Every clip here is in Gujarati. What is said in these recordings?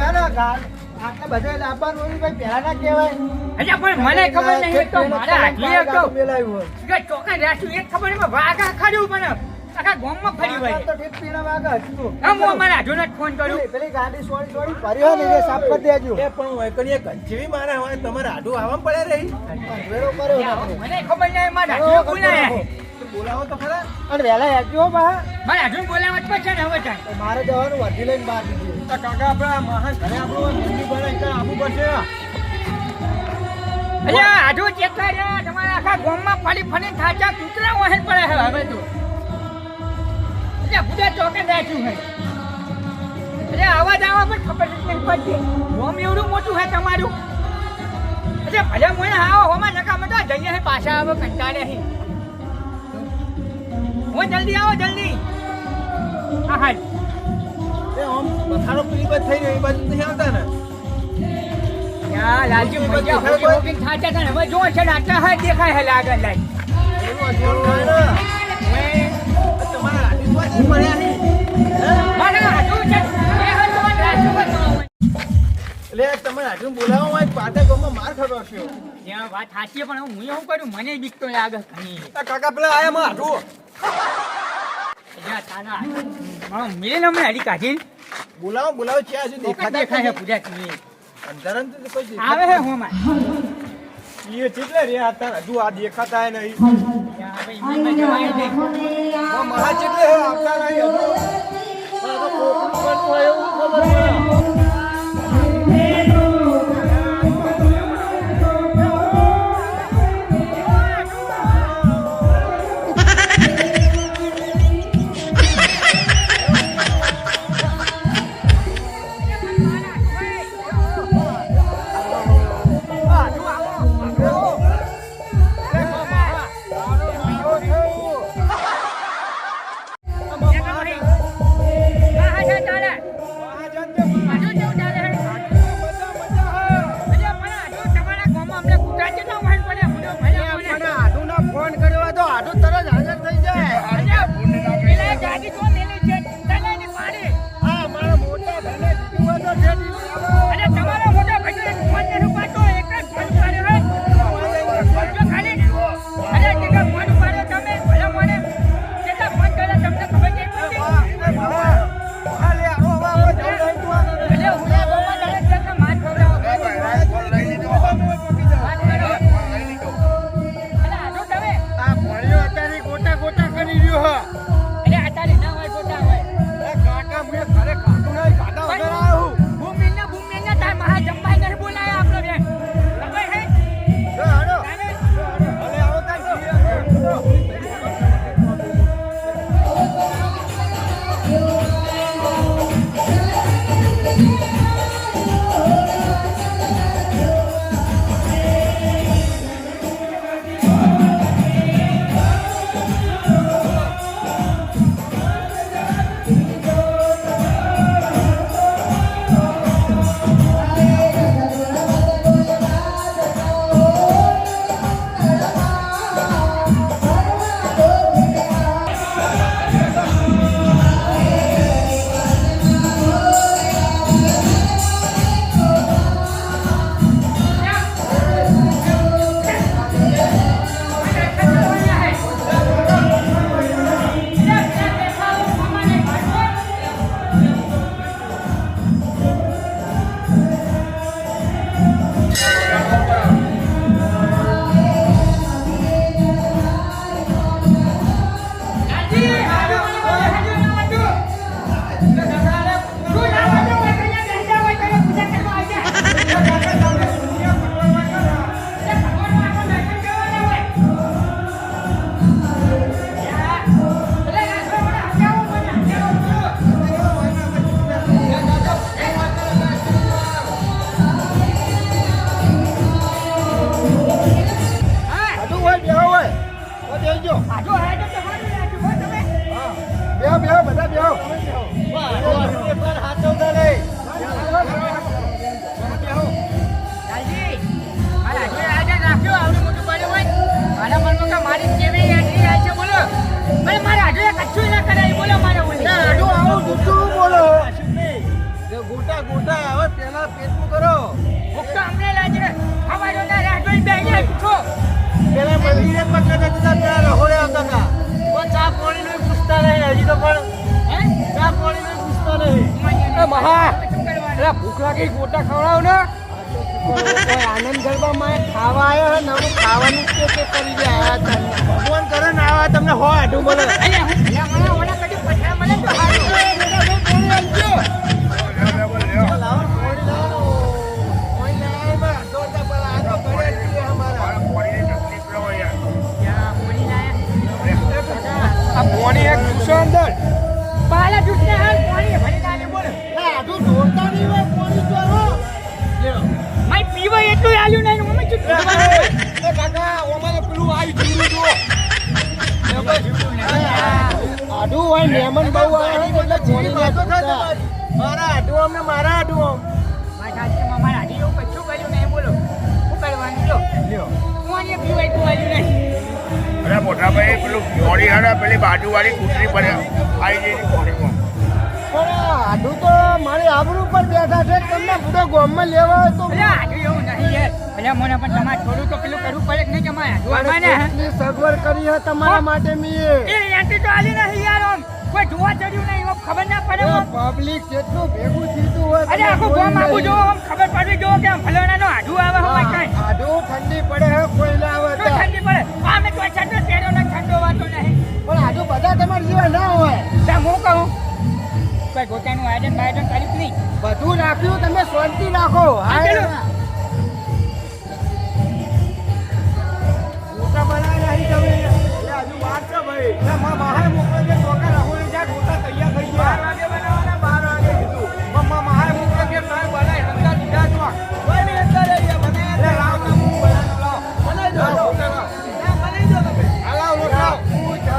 આટલા બધા લાવવાનું હોય પહેલા ના કહેવાય. અચ્છા પણ મને ખબર નહીં તો મારા હાથીએ તો મેલાવ્યું કે ચોકા રાખ્યું એક ખબર નહીં વાગા ખાડ્યું પણ આખા ગામમાં ફરી હોય વળી તો ઠીક પીણા વાગા હતું. હું મારા હાથોને જ ફોન કર્યો પેલી ગાડી સોળી ભરી હોય ને એ સાફ કરી દેજો. એ પણ હું એકની કંચેવી મારે હવે તમારે આડું આવવા પડે રહી. વેરો કર્યો આપણે. મને ખબર નહીં મારા હાથીઓ બોલાયા છે. બોલાવો તો ખરા. અને વહેલા આવજો બા. મારા હાથોને બોલાવવા જ પડશે ને હવે ચાલ. મારે જવાનું વધી લઈને બહાર દીધું. કાકા આપણા મહાન ઘરે આપણું મંદિર બનાવી ત્યાં આવવું પડશે. અલ્યા હાથો ચેક કર્યા તમારા આખા ગામમાં ફરી ફરી થાચા કૂતરા વહેલ પડે છે હવે તો. અલ્યા પૂજા ચોકે રાખ્યું છે. અલ્યા અવાજ આવવા પણ ખબર જ નહીં પડતી. ગામ એવડું મોટું છે તમારું. અચ્છા ભલે મને આવો હોમાં નકામાં તો જઈએ છે પાછા આવો કંટાળે છે. હું જલ્દી આવો જલ્દી. હા હા એ આમ પથારો પેલી બાજુ થઈ ગયો એ બાજુ નહીં આવતા ને. યા લાલજી મજા હોકી હોકી થાચા તને હવે જો છે આટલા હાથ દેખાય છે લાગણ લાઈ. એનું અજવાળું થાય ને. તમારા આડી બાજુ પડ્યા છે. મારા હાથો છે એ હાથ તમારે રાજુ કરતો એટલે તમે આડું બોલાવો હોય પાટે ગામમાં માર ખાધો છે. જ્યાં વાત સાચી પણ હું એવું કરું મને બીક તો લાગે ઘણી. આ કાકા પેલા આયા માં આડું. જ્યાં તારા મેલ હમણાં હરી કાઢીને બોલાવો છે હજુ દેખાય દેખાતા છે પૂજા કી અંધારામાં તો કોઈ આવે છે હું માં એ કેટલે રહ્યા હતા હજુ આ દેખાતા નહીં. મહા કેટલે આવતા નહીં હજુ. આ તો કોકનું બનવું હોય એવું ખબર પડે. પેટનું કરો ભૂખ તો અમને લાગે ખાવાનો ના રાહ જોઈને બેહીને પૂછો પેલા મંદિરે પકડતા હતા ત્યાં રહોડે આવતા હતા કોઈ ચા પાણી નું પૂછતા નહીં હજી તો પણ હે ચા પાણી નું પૂછતા નહીં એ મહા શું કરવાનું અરે ભૂખ લાગી ગોટા ખવડાવ ને કોઈ આનંદ ગરબામાં ખાવા આવ્યો હે ને અમે ખાવાનું જ તે કરી દે આયા હતા ભગવાન કરે ને આવા તમને હો આઢું મળે અલ્યા હું અલ્યા મને ઓલા કદી પૈસા મળે તો હારું લાવો પાણી લાવો પાણી લાવો બા દોડતા પેલા આ તો ઘરે જ છે અમારા ક્યાં બોલી લાયા આ પોણી એક ગુસ્સો અંદર પાલા જૂઠને હાલ પાણી ભરી દાને બોલ આઢું દોડતા નહીં હોય પોણી તો હો માઈ પીવા એટલું આલ્યું નહીં મમ્મી જૂઠ એ કાકા અમારે પેલું આવી જીરું જો આઢું હોય મહેમાન બહુ આવ્યા હોય એટલે પોણી નાખો મારા આઢું અમને મારા આઢું આમ મારા હાથમાં મારા હાથી એવું કશું કર્યું નહીં બોલો શું કરવાનું લો કોને પીવા એટલું આલ્યું નહીં અરે મોટા ભાઈ પેલું મોડી હાડા પેલી બાજુવાળી કૂતરી પર આવી જઈ મોડીમાં પણ આઢું તો મારી આબરૂ પર બેઠા છે તમને બધો ગામમાં લેવા હોય તો અલ્યા હાથી એવું નહીં યાર અલ્યા મને પણ તમારે થોડું તો પેલું કરવું પડે કે નહીં કે મારે હાથું આવવાને હે કેટલી સગવડ કરી છે તમારા માટે મીએ એ એન્ટી તો આલી નહીં યાર આમ કોઈ જોવા ચડ્યું નહીં આમ ખબર ના પડે આમ. પબ્લિક કેટલું ભેગું થયું હોય અરે આખું ગામ આખું જોવો આમ ખબર પડવી જોવો કે આમ ફલાણાનો હાડું આવે હોય કાંઈ આઢું ઠંડી પડે હે કોઈ ના આવે તો તો ઠંડી પડે આમે તો છતો પહેર્યો ને ઠંડો વાતો નહીં પણ આઢું બધા તમારા જેવા ના હોય ત્યાં હું કહું કોઈ ગોતાનું આયોજન બાયોજન કર્યું જ નહીં બધું રાખ્યું તમે શાંતિ રાખો હા, ચલો. મોટા બનાવ્યા નહીં તમે એટલે હજુ વાર છે ભાઈ એટલે બહાર મોકલે છે ચોકા રહોડી જાય ગોટા તૈયાર થઈ ગયા 12 વાગે બનાવવાના 12 વાગે કીધું મમ્મા બહાર મોકલે કે તમે બનાવી રંગા દીધા છો કોઈ નહીં અંદર અહીંયા બનાવી લાવ ના હું બનાવી લાવ બનાવી દો ગોટા લાવ બનાવી દો તમે લાવ રોટલા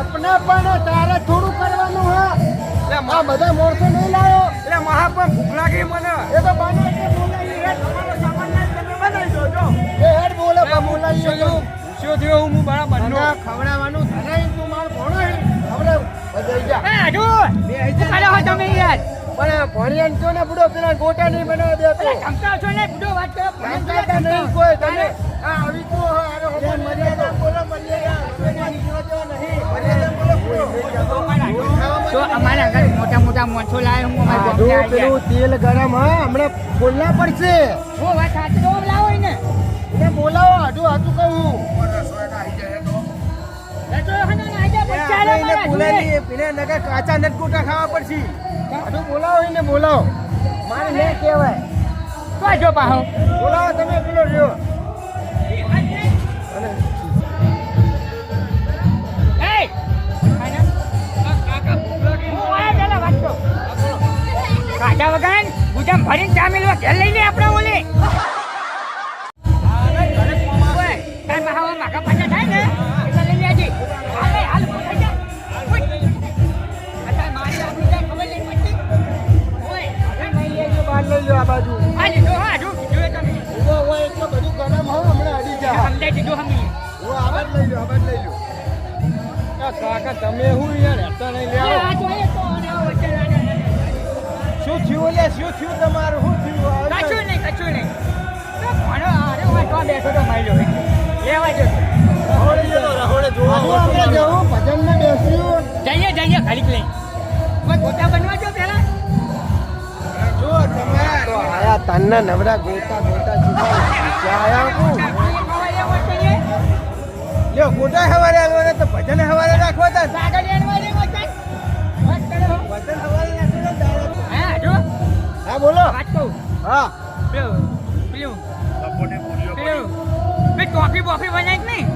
સપના પણ તારે થોડું કરવાનું હે આ બધા મોરસો નહીં લાયો એટલે મહા પણ ભૂખ લાગી મને એ તો બાને કે બોલાવી એ તમારો સામાન ના તમે બનાવી દો જો એ હેડ બોલે બોલાવી લો પૂછ્યો થયો હું બરાબર મને ખવડાવવાનું તને તું માર ભણો હે ખવડાવ બધાઈ જા એ હાડું શું કર્યો હોય તમે યાર પણ ભણિયાન જો ને બુડો પેલા ગોટા નહીં બનાવી દેતો અરે ધમકાવ છો ને બુડો વાત કરો ધમકાતા નહીં કોઈ તમે આ આવી તો આરે હોમન મર્યાદા બોલો મર્યાદા નહીં મર્યાદા બોલો તો અમારા ઘર મોટા મોટા મોઠો લાવે હું અમારા આઢું ગામમાં આવી પેલું તેલ ગરમ હા હમણાં ખોલના પડશે હું વાત સાચી તો લાવો ને એને બોલાવો આઢું હાચું કહું રચો હને આજે બચારા મારા જોડે. પેલે નગર કાચા નટ ગોટા ખાવા પડશે આઢું બોલાવો એને બોલાવો મારે ને કહેવાય તો જો પાહો બોલાવો તમે પેલો રહ્યો એ ખાના હું આયા પેલા વાત તો કાઢા વગર ગુજામ ભરીને ચા મેલવા ઘેર લઈ લે આપણે ઓલે ઓય કાઈ મહાવા માગા પાછા થાય ને એટલે લઈ લેજે હાલ થઈ જા અચ્છા મારી આપણી કાંઈ ખબર નહીં પડતી ઓય હવે લઈ લેજો બહાર લઈ લો આ બાજુ આજે જો હા જો કીધું એ તમે ઉભો હોય એટલે બધું ગરમ હોય હમણાં અડી જા સમજાઈ દીધું હમી હું આબાદ લઈ લો આબાદ લઈ લો કાકા તમે હું યાર હેતા નહીં આ લેવો જોઈએ તો અને આ વચ્ચે લાગે શું થયું લે શું થયું તમારું શું થયું કશું નહીં તો ભણો અરે હું તો બેઠો તો મારી લો લેવા જો રહોડે આપણે જવું ભજન ને બેસ્યું જઈએ ઘડીક લઈ કોઈ ગોટા બનવા જો પેલા જો તમે તો આયા તન્ના નવરા ગોટા ગોટા જીવા આયા હું લ્યો ગોટા હવારે આવવાના તો ભજન હવારે રાખવા તા સાગર લેવા દે વચન વાત કરો ભજન હવારે નાખો દાડો હા જો હા બોલો વાત કહું હા પેલું ટોપી બોપી બનાવી જ નહીં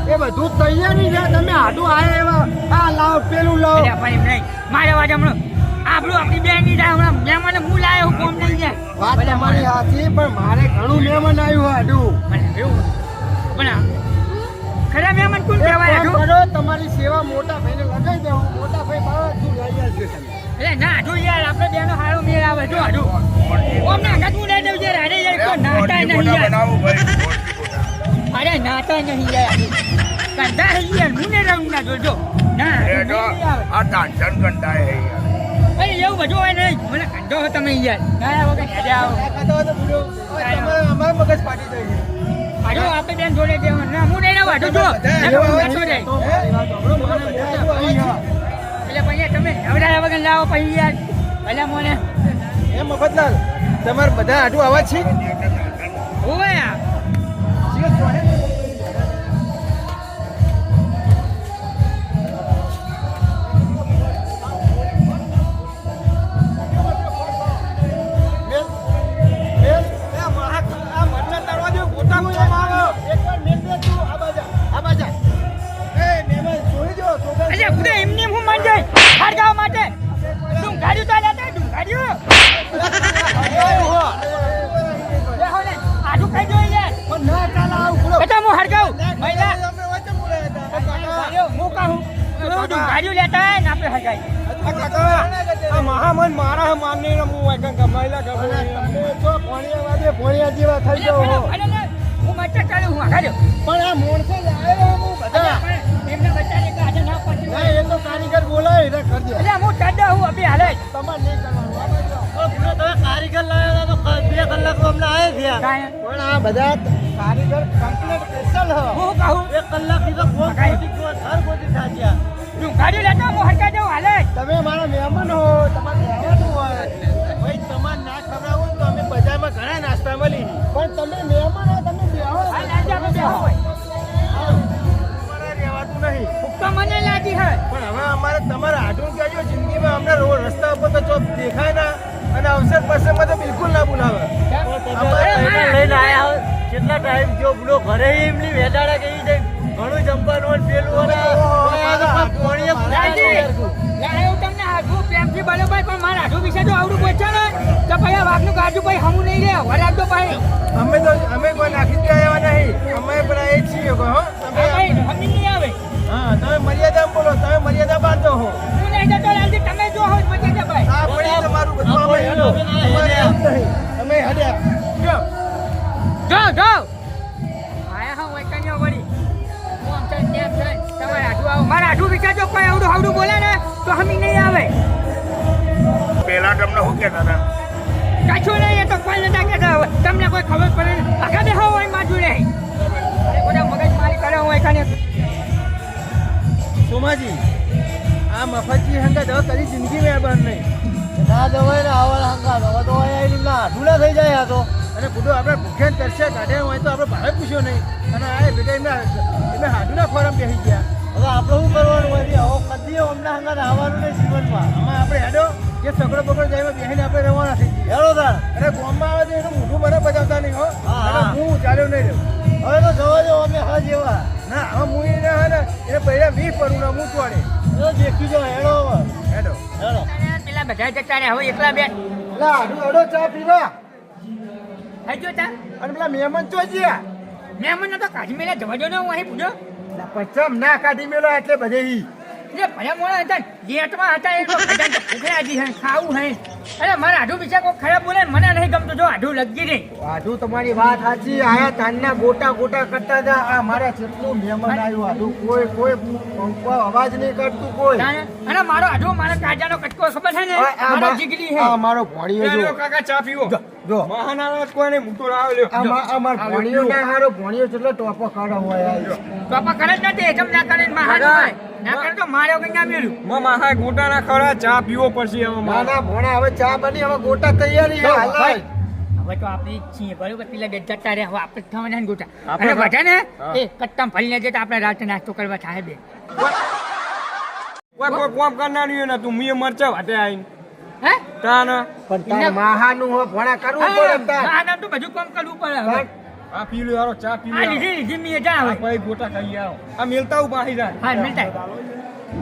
એ બધું તૈયારી છે તમે આડું આયા એવા આ લાવ પેલું લાવ અરે પણ એમ નહીં મારે વાત હમણાં આપણું આપણી બેન ની થાય હમણાં મહેમાન હું લાવ્યો હું કોમ નહીં જાય વાત તમારી સાચી પણ મારે ઘણું મહેમાન આવ્યું આડું પણ એવું પણ ખરા મહેમાન કોણ કહેવાય એક કામ હાડું કરો તમારી સેવા મોટા ભાઈને લગાવી દેવું મોટા ભાઈ બધું લઈ આવજો તમે અરે ના હાડું યાર આપણે બેનો હારો મેળ આવે જો હાડું ઓમને આગળ હું લઈ દઉં યાર અરે યાર કોઈ નાતા નહીં યાર અરે નાતા નહીં યાર કંડા હે યાર હું ને રહું ના જોજો ના હાડું નહીં આવે. આ તાંજન કંટાય હે યાર ભાઈ એવું બધું હોય નહીં મને કંડો હો તમે યાર ના વગર હેડે આવો આ ખાતો હોય તો બુડો અમારે મગજ ફાટી જાય આજો આપણે બેન જોડે દેવા ના હું નહીં આવું આજો જો એટલે પછી તમે નવરા વગર લાવો પછી યાર ભલે મોને એ મફતલાલ તમારે બધા આટું અવાજ છે ઓય અરે ખુદે એમને હું માન જાય ખાડગાવ માટે તું ગાડીઓ તો લેતા તું ગાડીઓ આટલું કઈ જોઈ યાર બેટા હું હરગાવ મહિલા હું કહું તું ગાડીઓ લેતા ને આપણે હરગાઈ મહામન મારા માનને હું મહિલા ભોણિયા જેવા થઈ જાવ હું બચ્ચા ચાલુ હું આઘાડ્યો પણ આ મોણસો લાવ્યો હું બધા એમના બચ્ચાને કાજે ના પડી ના એ તો કારીગર બોલાય એને કરી દે એટલે હું ચાડા હું અભી હાલે તમારે નહીં કરવાનું તમે કારીગર લાવ્યા તો 2 કલાક અમને આવ્યા કાંઈ પણ આ બધા કારીગર કમ્પ્લીટ સ્પેશિયલ હ હું કહું 1 કલાકની તો ફોન ગોતી ઘર ગોતી થાજ્યા તું ગાડી લેતા હું હરકા જાઉં હાલે તમે મારા મહેમાન હો તમારે રહેવાનું હોય ભાઈ તમારે ના ખવડાવો તો અમે બજારમાં ઘણા નાસ્તા મળી પણ તમે મહેમાન હો તમે બેહો હાલ આજે આપણે બેહો હોય તમારે રહેવાતું નહીં તો મને લાગી હે પણ હવે અમારે તમારે આટલું કહેજો જિંદગીમાં અમને રસ્તા ઉપર તો ચોપ દેખાય ના અને અવસર પ્રસંગમાં તો બિલકુલ ના બોલાવે લઈને આયા કેટલા ટાઈમ જો બોલો ઘરે એમની વેડાડા કહી જાય ઘણું જમવાનું પેલું તમને હાથું પ્રેમથી બરોબર પણ મારા હાથું વિશે જો આવડું પૂછે ને તો ભાઈ આ વાઘનું ગાજુ ભાઈ હમું નહીં રે વરાજ તો ભાઈ અમે કોઈ નાખી જ આવ્યા નહીં અમે પણ એ છીએ હો તમે ભાઈ હમી નહીં આવે હા તમે મર્યાદા બોલો તમે મર્યાદા બાંધો હો હું નહીં જતો લાલજી તમે જો હોય મજા ભાઈ આ પડી તમારું બધું અમે હેડો તમારે એમ નહીં તમે હેડ્યા જો જો આયા હા હોય કન્યા વળી હું આમ ચાલ તેમ ચાલ તમારે હાથું આવો મારા હાથું વિચારજો કોઈ આવડું આવડું બોલે ને તો હમી નહીં આવે પેલા તમને શું કહેતા હતા કાચું નહીં એ તો કોઈ નતા કહેતા હોય તમને કોઈ ખબર પડે ને આખા દેહો હોય માજુ નહીં બધા મગજ મારી કરે હોય કાને સોમાજી આ મફતજી હંગા દવા કરી જિંદગી મહેરબાન નહીં ના દવાય ને આવા હંગા દવા તો ના ઢૂલા થઈ જાય આ તો અને બુડો આપણે ભૂખ્યા તરસ્યા કાઢ્યા હોય તો આપણે ભાવે પૂછ્યો નહીં અને આ બેટા એમને હાડુના ફોરમ બેસી ગયા હવે આપણે શું કરવાનું હોય હવે કદી અમને હંગા આવવાનું નહીં જીવનમાં આમાં આપણે હેડો જે સગડો બગડો જાય બેસીને આપણે રહેવાના થઈ ગયા હેડો તાર અરે ગામમાં આવે તો એનું મોઢું મને બતાવતા નહીં હો હું ચાલ્યો નહીં રહ્યો હવે તો જવા દો અમે હા જેવા ના હવે હું એને હે ને એ પહેલા 20 પરું ના હું ચોડે દેખી જો હેડો હેડો હેડો પેલા બધા જતા રહ્યા હવે એકલા બેન લા હેડો ચા પીવા હઈ જો તા અને પેલા મહેમાન ચો ગયા મેં મને તો કાશ્મીરે જવા દો ને હું અહીં પૂછો પચમ ના કાઢી મેલો એટલે બધે જે ભયા મોડા હતા જેટમાં હતા એ તો બધા ભૂખ્યા હે ખાવું હે અરે મારા આઢું બીજા કોઈ ખરાબ બોલે ને મને નહીં ગમતું જો આઢું લગી નહીં આઢું તમારી વાત સાચી આયા તાનના ગોટા ગોટા કરતા હતા આ મારા જેટલું મહેમાન આવ્યું આઢું કોઈ અવાજ નહીં કરતું કોઈ અને મારો આઢું મારા કાજાનો કટકો ખબર છે ને મારો જીગલી હે આ મારો ભોણિયો જો કાકા ચા પીવો જો મહાનારાજ કોઈને મૂતો ના આવ્યો આ માર ભોણિયો ના હારો ભોણિયો જેટલો ટોપો કાઢો હોય પાપા કરે જ નથી જમ ના કરે મહાન હોય ના કરે તો માર્યો કઈ ના મેળ્યું મહા ગોટા ના ખરા ચા પીવો પડશે હવે નાના ભોણા હવે ચા બની હવે ગોટા તૈયારી છે હાલાય હવે તો આપણે છીએ બરોબર પેલા બે જતા રહ્યા હવે આપણે થવાના ને ગોટા અને બધા ને એ કટ્ટામ ફરીને જતા આપણે રાતે નાસ્તો કરવા થાય બે કોઈ કોમ કરનારી ને તું મીએ મરચા વાટે આવીને હે તાના પણ તાર માહાનું હો ભોણા કરવું પડે તાર આના તો બધું કામ કરવું પડે હવે આ પી લો યારો ચા પી લો આ લીધી મી જા હવે ભાઈ ગોટા ખાઈ આવો આ મિલતા હું પાહી જાય હા મિલતા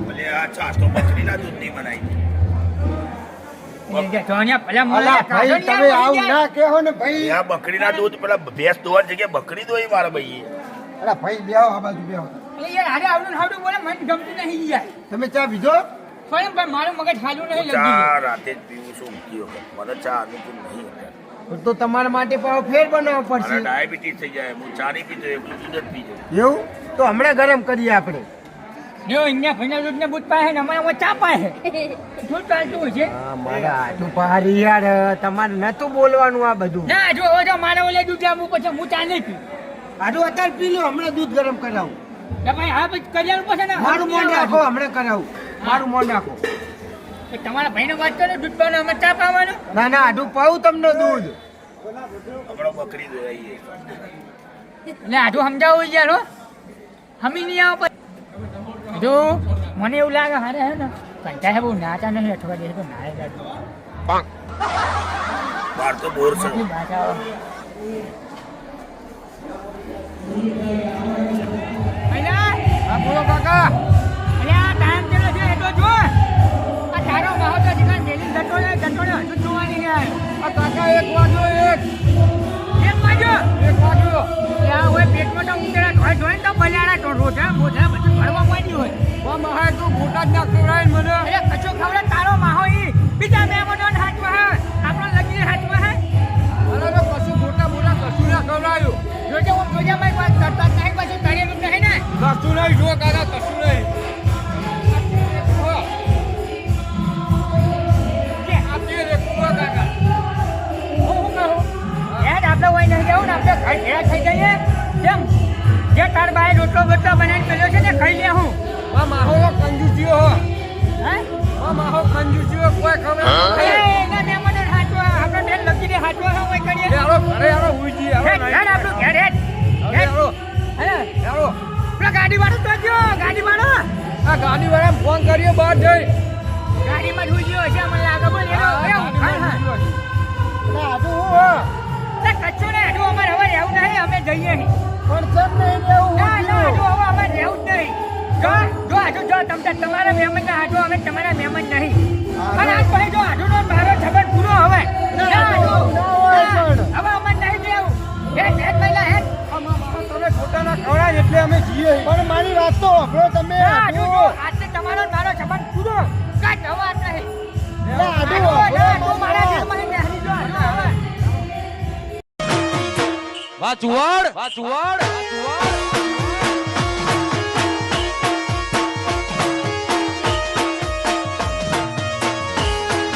ભલે આ છાશ તો બકરીના દૂધની બનાવી અલા ભાઈ તમે આવું ના કહો ને ભાઈ આ બકરીના દૂધ પેલા ભેંસ દોવાની જગ્યાએ બકરી દોઈ મારા ભાઈ અલા ભાઈ બેહો આ બાજુ બેહો યાર હારે આવડું હાવડું બોલે મને ગમતું નહીં યાર તમે ચા પીધો પણ મારું મગજ હાલું નહીં ચા લગી રાતે જ પીવું છું ઊંઘતી વખત મને ચા અનુકૂળ નહીં અત્યારે તો તમારા માટે પાછો ફેર બનાવવો મને પડશે ડાયાબિટીસ થઈ જાય હું ચા નહીં પીતો એકલું દૂધ જ પીજો એવું તો હમણાં ગરમ કરીએ આપણે જો અહીંયા ભાઈના દૂધને બૂધ પાહે ને અમારા ચા પાહે શું ચાલતું હોય છે મારા હાથું પહાડી યાર તમારે નતું બોલવાનું આ બધું ના જો જો મારે ઓલે દૂધ આપવું પછી હું ચા નહીં પીવું હાડું અત્યારે પી લો હમણાં દૂધ ગરમ કરાવું ભાઈ હા પછી કરિયાનું પછી ને મારું મોં નાખો હમણાં કરાવું મારું મોં નાખો તમારા ભાઈને વાત કરો દૂધ પાવાનો અમે ચા પાવાનો ના ના હાડું પાવું તમને દૂધ હમણાં બકરી દોરાઈએ એટલે આટલું સમજાવું યાર હો હમી નહીં આવો જો મને એવું લાગે હારે હે ને કંટા હે બહુ નાતા નહીં અઠવાડિયે તો નાય લાગે બાર તો બોર છે આટલી ભાષા હા બોલો કાકા અરે આ ટાઈમ ચલો છે એ તો જો આ તારો માહો તો જીગા મેલી જતો ને હજુ જોવાની ને આ કાકા 1 વાગ્યો એક બાજુ 1 વાગ્યો ત્યાં હોય પેટમાં તો ઉંદરા ધોઈ ધોઈને તો બલાડા તો રોજા મોજા બધું ભરવા માંડ્યું હોય વા મહાય તું મોટા જ ના ખવડાય મને અરે કચો ખવડે તારો માહો ઈ બીજા મહેમાનો હાથમાં હે આપણો લગીને હાથમાં હે અરે તો કશું મોટા મોટા કશું ના ખવડાયું જોજે હું જોજે ભાઈ વાત કરતા જ નહીં પાછું તળેલું જ નહીં ને કશું નહીં જો કાકા કશું નહીં કે આ તેલ એકલું કાકા હું કહું યાર આપણે હોય નહીં જવું ને આપણે ઘર ભેળા થઈ જઈએ કેમ જે તાર બાય રોટલો બોટલો બનાવીને કર્યો છે ને ખાઈ લે હું આ માહો કંજૂસીઓ હો હે આ માહો કંજૂસીઓ કોઈ ખબર એના મહેમાનો હાથવા આપણે બેન લગીને હાથવા હોય કરીએ હાલો ઘરે હાલો હુઈજી હેડ આપણું ઘેર હેડ હાલો હે હાલો પેલા ગાડી વાળો તો ગયો ગાડી વાળો આ ગાડી વાળા ફોન કર્યો બહાર જઈ ગાડીમાં જ ગયો છે મને લાગે બોલ એનો હા હા આટલું હું કચ્છો ને હજુ અમારે હવે રહેવું નહીં અમે જઈએ નહીં પણ કેમ નહીં રહેવું ના ના હજુ હવે અમે રહેવું જ નહીં જો હજુ જો તમારા મહેમાન ના હજુ અમે તમારા મહેમાન નહીં અને આજ પછી જો હજુ નો મારો ખબર પૂરો હવે ના હજુ હવે અમે નહીં રહેવું હેડ મહિલા હેડ તમે ખોટાના ખવડાય એટલે અમે જઈએ પણ મારી વાત તો સાંભળો તમે ના હજુ જો આજે તમારો મારો સંબંધ પૂરો કાંઈ નવા નહીં મારા ઘરમાં નહીં જો હવે વાચુવાડ